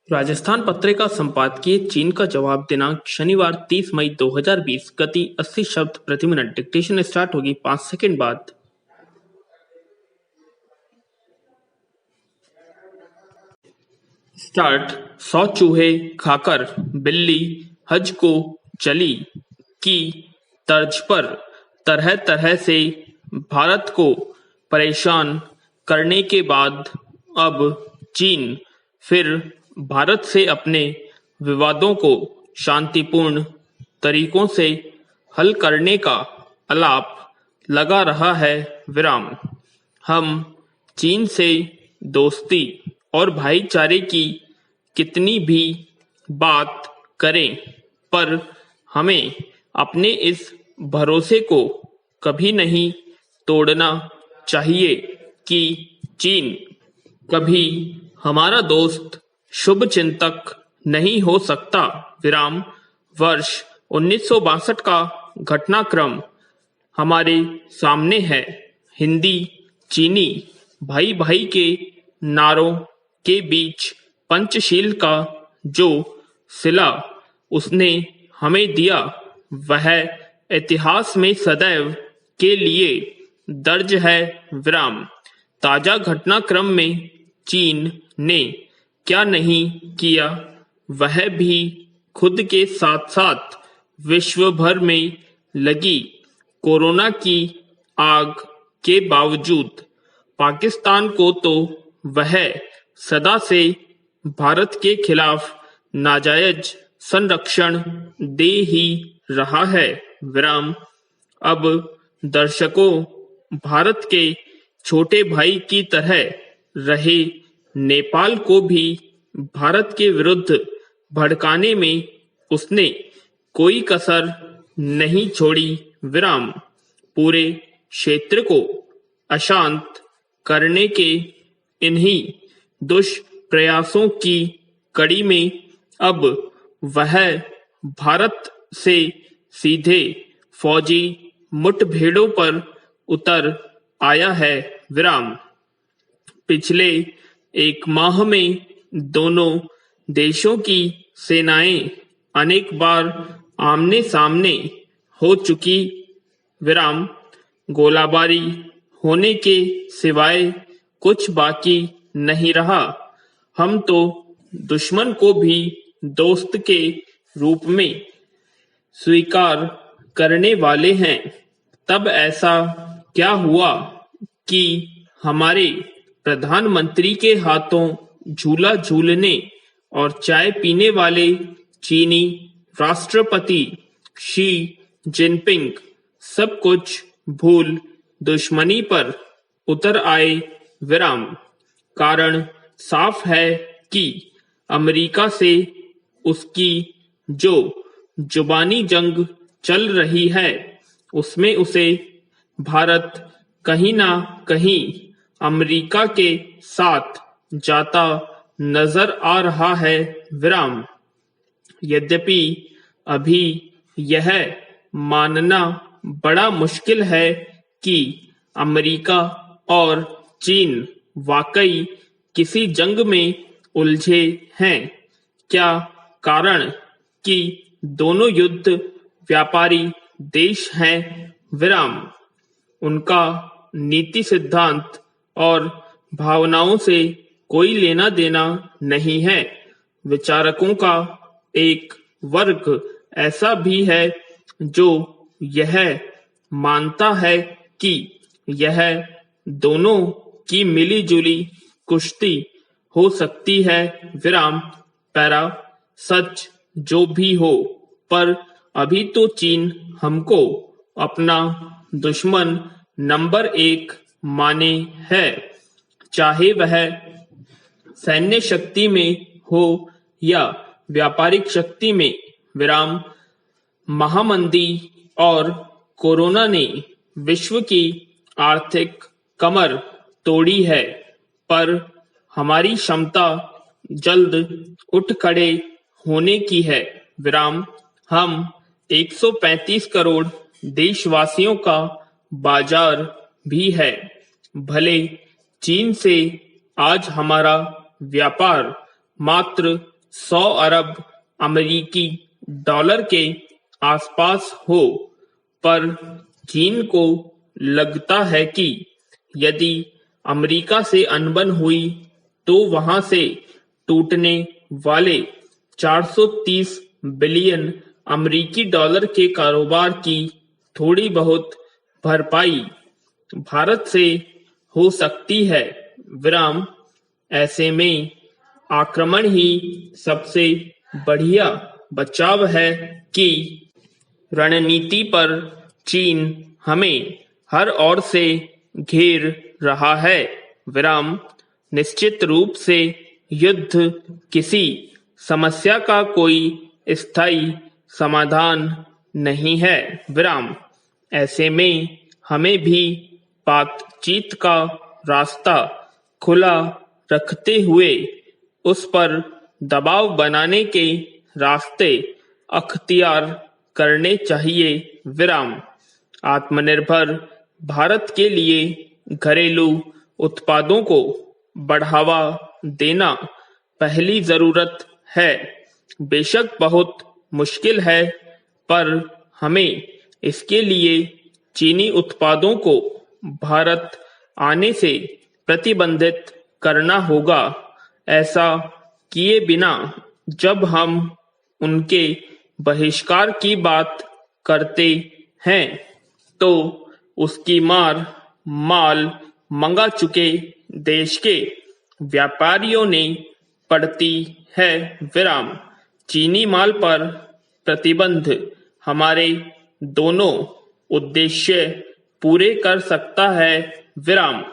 राजस्थान पत्रिका संपादकीय चीन का जवाब दिनांक शनिवार 30 मई 2020 गति 80 शब्द प्रति मिनट। डिक्टेशन स्टार्ट होगी 5 सेकंड बाद। स्टार्ट। 100 चूहे खाकर बिल्ली हज को चली की तर्ज पर तरह तरह से भारत को परेशान करने के बाद अब चीन फिर भारत से अपने विवादों को शांतिपूर्ण तरीकों से हल करने का आलाप लगा रहा है। विराम। हम चीन से दोस्ती और भाईचारे की कितनी भी बात करें, पर हमें अपने इस भरोसे को कभी नहीं तोड़ना चाहिए कि चीन कभी हमारा दोस्त शुभचिंतक नहीं हो सकता। विराम। वर्ष 1962 का घटनाक्रम हमारे सामने है। हिंदी चीनी भाई भाई के नारों के बीच पंचशील का जो सिला उसने हमें दिया, वह इतिहास में सदैव के लिए दर्ज है। विराम। ताजा घटनाक्रम में चीन ने क्या नहीं किया, वह भी खुद के साथ साथ विश्व भर में लगी कोरोना की आग के बावजूद पाकिस्तान को तो वह सदा से भारत के खिलाफ नाजायज संरक्षण दे ही रहा है। विराम। अब दर्शकों, भारत के छोटे भाई की तरह रहे नेपाल को भी भारत के विरुद्ध भड़काने में उसने कोई कसर नहीं छोड़ी। विराम। पूरे क्षेत्र को अशांत करने के इन्हीं दुष्प्रयासों की कड़ी में अब वह भारत से सीधे फौजी मुठभेड़ों पर उतर आया है। विराम। पिछले एक माह में दोनों देशों की सेनाएं अनेक बार आमने सामने हो चुकी। विराम। गोलाबारी होने के सिवाय कुछ बाकी नहीं रहा। हम तो दुश्मन को भी दोस्त के रूप में स्वीकार करने वाले हैं। तब ऐसा क्या हुआ कि हमारे प्रधानमंत्री के हाथों झूला झूलने और चाय पीने वाले चीनी राष्ट्रपति शी जिनपिंग सब कुछ भूल दुश्मनी पर उतर आए। विराम। कारण साफ है कि अमेरिका से उसकी जो जुबानी जंग चल रही है, उसमें उसे भारत कहीं ना कहीं अमेरिका के साथ जाता नजर आ रहा है। विराम। यद्यपि अभी यह मानना बड़ा मुश्किल है कि अमेरिका और चीन वाकई किसी जंग में उलझे हैं। क्या कारण कि दोनों युद्ध व्यापारी देश हैं। विराम। उनका नीति सिद्धांत और भावनाओं से कोई लेना देना नहीं है। विचारकों का एक वर्ग ऐसा भी है जो यह मानता है कि यह दोनों की मिलीजुली कुश्ती हो सकती है। विराम। पैरा। सच जो भी हो, पर अभी तो चीन हमको अपना दुश्मन नंबर 1 माने है, चाहे वह सैन्य शक्ति में हो या व्यापारिक शक्ति में। विराम। महामंदी और कोरोना ने विश्व की आर्थिक कमर तोड़ी है, पर हमारी क्षमता जल्द उठ खड़े होने की है। विराम। हम 135 करोड़ देशवासियों का बाजार भी है। भले चीन से आज हमारा व्यापार मात्र 100 अरब अमेरिकी डॉलर के आसपास हो, पर चीन को लगता है कि यदि अमेरिका से अनबन हुई तो वहां से टूटने वाले 430 बिलियन अमेरिकी डॉलर के कारोबार की थोड़ी बहुत भरपाई भारत से हो सकती है। विराम। ऐसे में आक्रमण ही सबसे बढ़िया बचाव है कि रणनीति पर चीन हमें हर ओर से घेर रहा है। विराम। निश्चित रूप से युद्ध किसी समस्या का कोई स्थायी समाधान नहीं है। विराम। ऐसे में हमें भी बातचीत का रास्ता खुला रखते हुए उस पर दबाव बनाने के रास्ते अख्तियार करने चाहिए। विराम। आत्मनिर्भर भारत के लिए घरेलू उत्पादों को बढ़ावा देना पहली जरूरत है। बेशक बहुत मुश्किल है, पर हमें इसके लिए चीनी उत्पादों को भारत आने से प्रतिबंधित करना होगा। ऐसा किए बिना जब हम उनके बहिष्कार की बात करते हैं तो उसकी माल मंगा चुके देश के व्यापारियों ने पड़ती है। विराम। चीनी माल पर प्रतिबंध हमारे दोनों उद्देश्य पूरे कर सकता है। विराम।